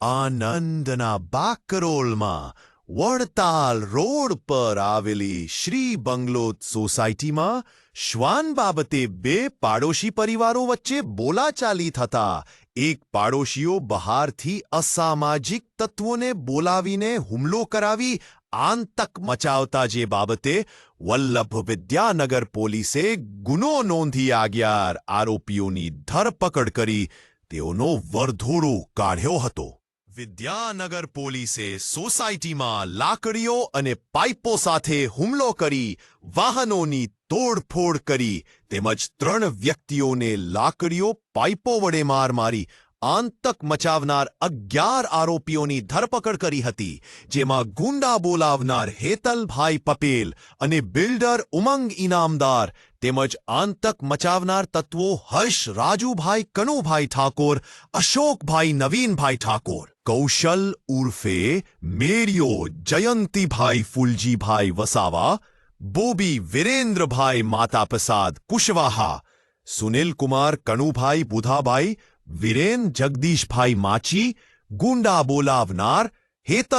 આનંદના બાકરોલમાં Vadtal road પર આવેલી શ્રી બંગલોત સોસાયટીમાં શ્વાન બાબતે બે પાડોશી પરિવારો વચ્ચે બોલાચાલી થતા એક પાડોશીઓ બહારથી અસામાજિક તત્વોને બોલાવીને હુમલો કરાવી આંતક મચાવતા જે બાબતે વલ્લભ વિદ્યાનગર પોલીસે ગુનો નોંધી 11 આરોપીઓની ધરપકડ કરી તેઓનો વરઘોડો કાઢ્યો હતો. વિદ્યાનગર પોલીસે સોસાયટીમાં લાકડીઓ અને પાઇપો સાથે હુમલો કરી વાહનોની તોડફોડ કરી તેમજ 3 વ્યક્તિઓને લાકડીઓ પાઇપો વડે માર મારી આંતક મચાવનાર 11 આરોપીઓની ધરપકડ કરી હતી, જેમાં ગુંડા બોલાવનાર હેતલભાઈ પટેલ અને બિલ્ડર ઉમંગ ઇનામદાર તેમજ આંતક મચાવનાર તત્વો હર્ષ રાજુભાઈ કનુભાઈ ઠાકોર, અશોકભાઈ નવીનભાઈ ઠાકોર, કૌશલ ઉર્ફે મેરિયો જયંતીભાઈ ફુલજીભાઈ વસાવા, બોબી વિરેન્દ્રભાઈ માતાપ્રસાદ કુશવાહા, સુનિલકુમાર કનુભાઈ બુધાભાઈ, વિરેન જગદીશભાઈ માચી, ગુંડા બોલાવનાર હેતલ